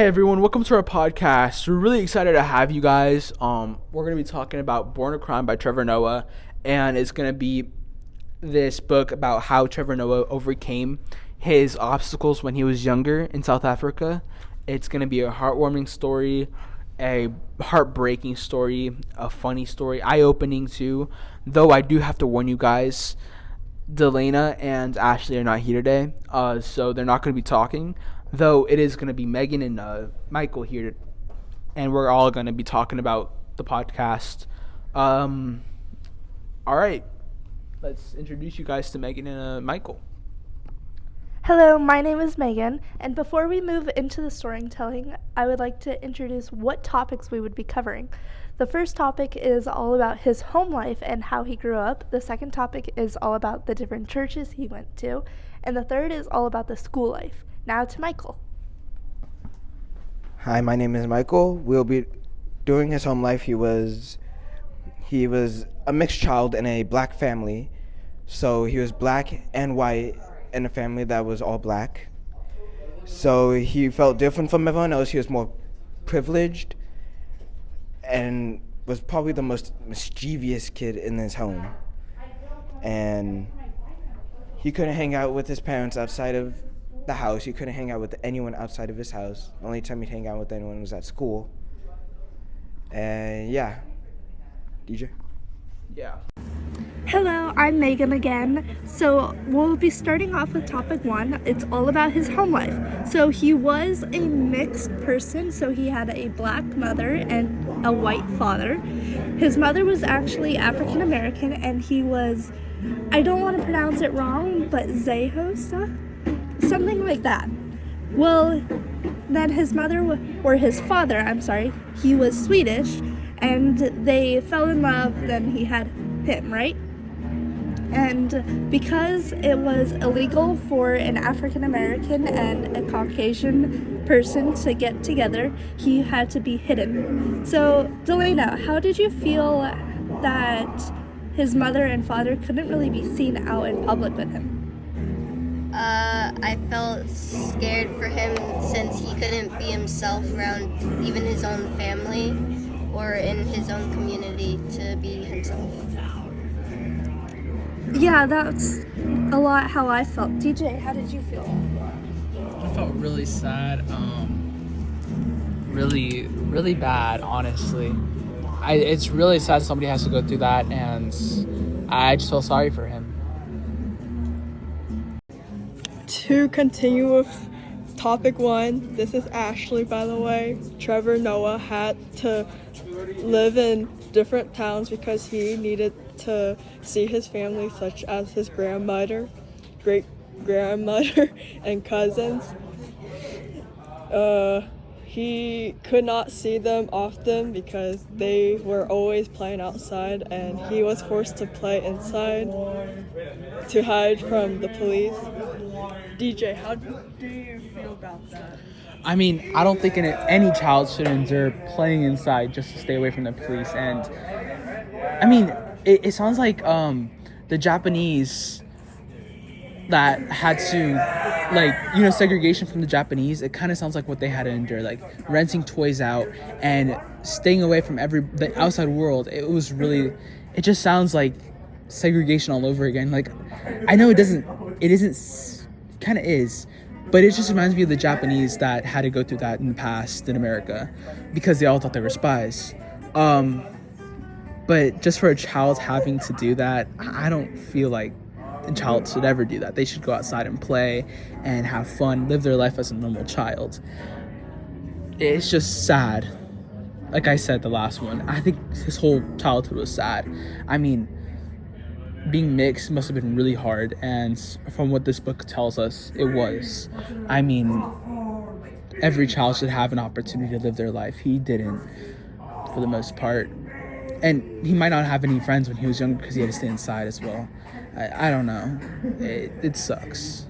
Hey everyone, welcome to our podcast. We're really excited to have you guys. We're gonna be talking about Born a Crime by Trevor Noah, and it's gonna be this book about how Trevor Noah overcame his obstacles when he was younger in South Africa. It's gonna be a heartwarming story, a heartbreaking story, a funny story, eye-opening too. Though I do have to warn you guys, Delana and Ashley are not here today, so they're not going to be talking. Though it is going to be Megan and Michael here, and we're all going to be talking about the podcast. All right, let's introduce you guys to Megan and Michael. Hello, my name is Megan, and before we move into the storytelling, I would like to introduce what topics we would be covering. The first topic is all about his home life and how he grew up. The second topic is all about the different churches he went to, and the third is all about the school life. Now to Michael. Hi, my name is Michael. We'll be doing his home life. He was a mixed child in a black family, so he was black and white in a family that was all black. So he felt different from everyone else. He was more privileged and was probably the most mischievous kid in his home. And he couldn't hang out with his parents outside of the house. He couldn't hang out with anyone outside of his house. The only time he'd hang out with anyone was at school. And yeah. DJ? Yeah. Hello, I'm Megan again. So we'll be starting off with topic 1. It's all about his home life. So he was a mixed person, so he had a black mother and a white father. His mother was actually African American, and he was, I don't want to pronounce it wrong, but Zehosa? Something like that. Well, then his father, he was Swedish, and they fell in love, then he had him, right? And because it was illegal for an African American and a Caucasian person to get together, he had to be hidden. So, Delana, how did you feel that his mother and father couldn't really be seen out in public with him? I felt scared for him since he couldn't be himself around even his own family or in his own community to be himself. Yeah, that's a lot how I felt. DJ, how did you feel? I felt really sad, really bad, honestly. It's really sad somebody has to go through that, and I just feel sorry for him. To continue with topic 1, this is Ashley, by the way. Trevor Noah had to live in different towns because he needed to see his family, such as his grandmother, great-grandmother, and cousins. He could not see them often because they were always playing outside, and he was forced to play inside to hide from the police. DJ, how do you feel about that? I mean, I don't think any child should endure playing inside just to stay away from the police. And I mean, it sounds like the Japanese that had to, segregation from the Japanese. It kind of sounds like what they had to endure, like renting toys out and staying away from the outside world. It just sounds like segregation all over again. Like, I know it isn't, kind of is, but it just reminds me of the Japanese that had to go through that in the past in America because they all thought they were spies. But just for a child having to do that, I don't feel like a child should ever do that. They should go outside and play and have fun, live their life as a normal child. It's just sad. Like I said, the last one, I think his whole childhood was sad. I mean, being mixed must have been really hard, and from what this book tells us, it was. I mean, every child should have an opportunity to live their life. He didn't, for the most part. And he might not have any friends when he was younger because he had to stay inside as well. I don't know. It sucks.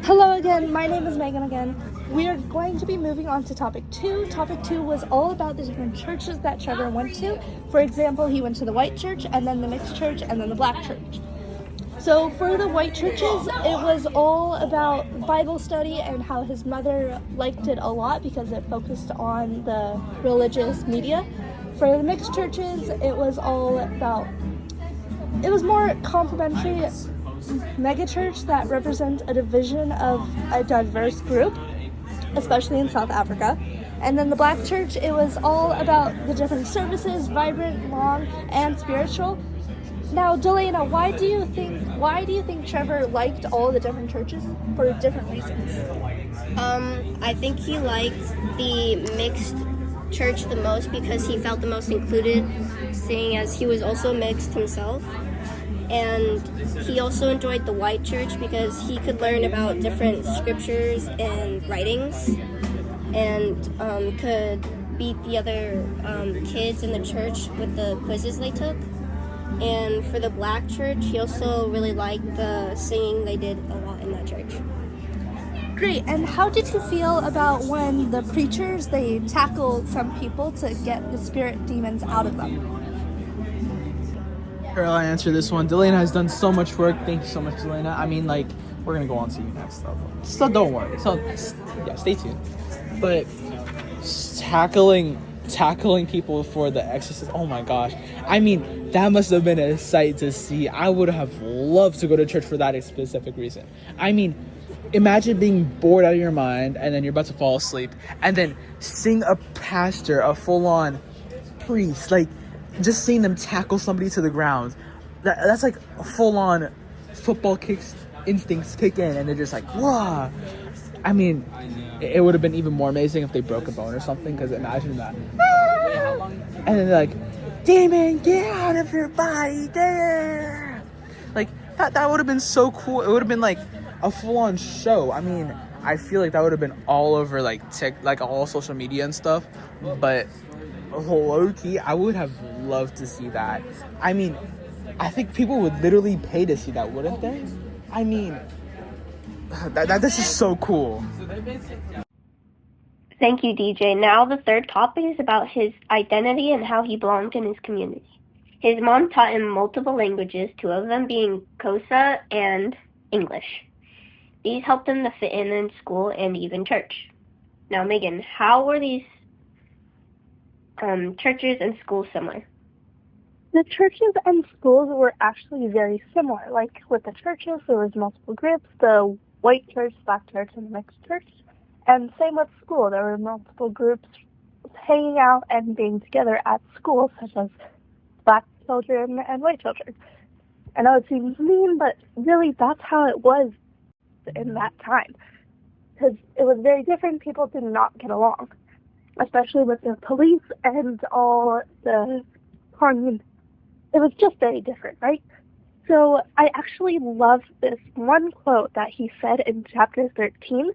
Hello again, my name is Megan again. We are going to be moving on to topic 2. Topic 2 was all about the different churches that Trevor went to. For example, he went to the white church, and then the mixed church, and then the black church. So for the white churches, it was all about Bible study and how his mother liked it a lot because it focused on the religious media. For the mixed churches, it was more complimentary megachurch that represents a division of a diverse group, especially in South Africa. And then the black church, it was all about the different services, vibrant, long, and spiritual. Now, Delana, why do you think Trevor liked all the different churches for different reasons? I think he liked the mixed church the most because he felt the most included, seeing as he was also mixed himself. And he also enjoyed the white church because he could learn about different scriptures and writings, and could beat the other kids in the church with the quizzes they took. And for the black church, he also really liked the singing they did a lot in that church. Great. And how did you feel about when the preachers, they tackled some people to get the spirit demons out of them? Here, I'll answer this one. Delana has done so much work. Thank you so much, Delana. I mean, like, we're going to go on to you next level. So don't worry. So, yeah, stay tuned. But tackling people for the exorcist, oh my gosh. I mean, that must have been a sight to see. I would have loved to go to church for that specific reason. I mean, imagine being bored out of your mind and then you're about to fall asleep and then seeing a pastor, a full-on priest, like, just seeing them tackle somebody to the ground. That's like full-on football instincts kick in and they're just like, whoa. I mean, it would have been even more amazing if they broke a bone or something, because imagine that. And then they're like, demon, get out of your body there. Like, that would have been so cool. It would have been like a full-on show. I mean, I feel like that would have been all over like all social media and stuff. But low-key, I would have loved to see that. I mean, I think people would literally pay to see that, wouldn't they? I mean, that's just so cool. Thank you, DJ. Now the third topic is about his identity and how he belonged in his community. His mom taught him multiple languages, 2 of them being Xhosa and English. These helped him to fit in school and even church. Now, Megan, how were these churches and schools similar? The churches and schools were actually very similar. Like with the churches, there was multiple groups, the white church, black church, and mixed church. And same with school. There were multiple groups hanging out and being together at school, such as black children and white children. I know it seems mean, but really that's how it was in that time. Because it was very different. People did not get along, especially with the police and all the crime. It was just very different, right? So I actually love this one quote that he said in chapter 13.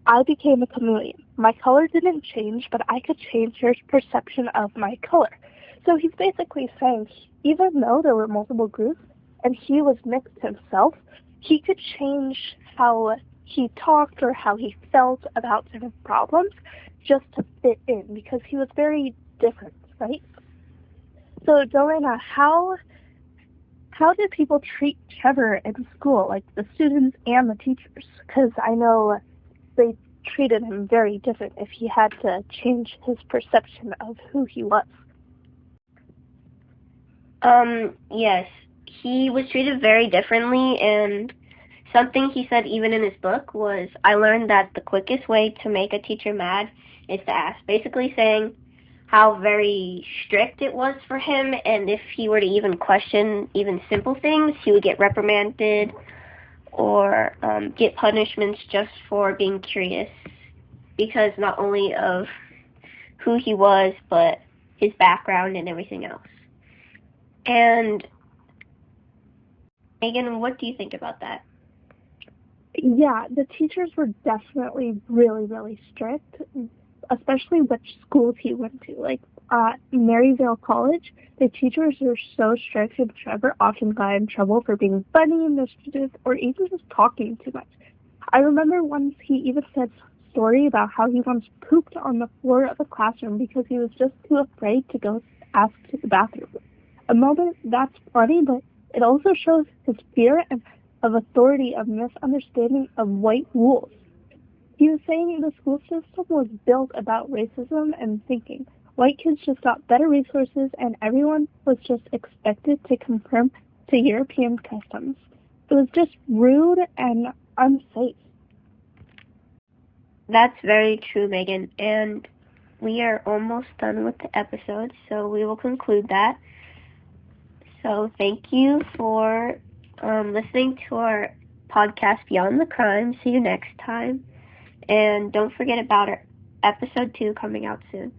I became a chameleon. My color didn't change, but I could change your perception of my color. So he's basically saying, even though there were multiple groups and he was mixed himself, he could change how he talked or how he felt about different problems just to fit in, because he was very different, right? So, Delana, how did people treat Trevor in school, like the students and the teachers? Because I know they treated him very different if he had to change his perception of who he was. Yes. He was treated very differently, and something he said even in his book was, I learned that the quickest way to make a teacher mad is to ask. Basically saying how very strict it was for him, and if he were to even question even simple things, he would get reprimanded or get punishments just for being curious, because not only of who he was, but his background and everything else. And Megan, what do you think about that? Yeah, the teachers were definitely really, really strict, especially which schools he went to. Like Maryvale College, the teachers were so strict, and Trevor often got in trouble for being funny, mischievous, or even just talking too much. I remember once he even said story about how he once pooped on the floor of a classroom because he was just too afraid to go ask to the bathroom. A moment that's funny, but it also shows his fear of authority, of misunderstanding of white rules. He was saying the school system was built about racism and thinking white kids just got better resources and everyone was just expected to conform to European customs. It was just rude and unsafe. That's very true, Megan. And we are almost done with the episode, so we will conclude that. So thank you for listening to our podcast, Beyond the Crime. See you next time. And don't forget about our episode 2 coming out soon.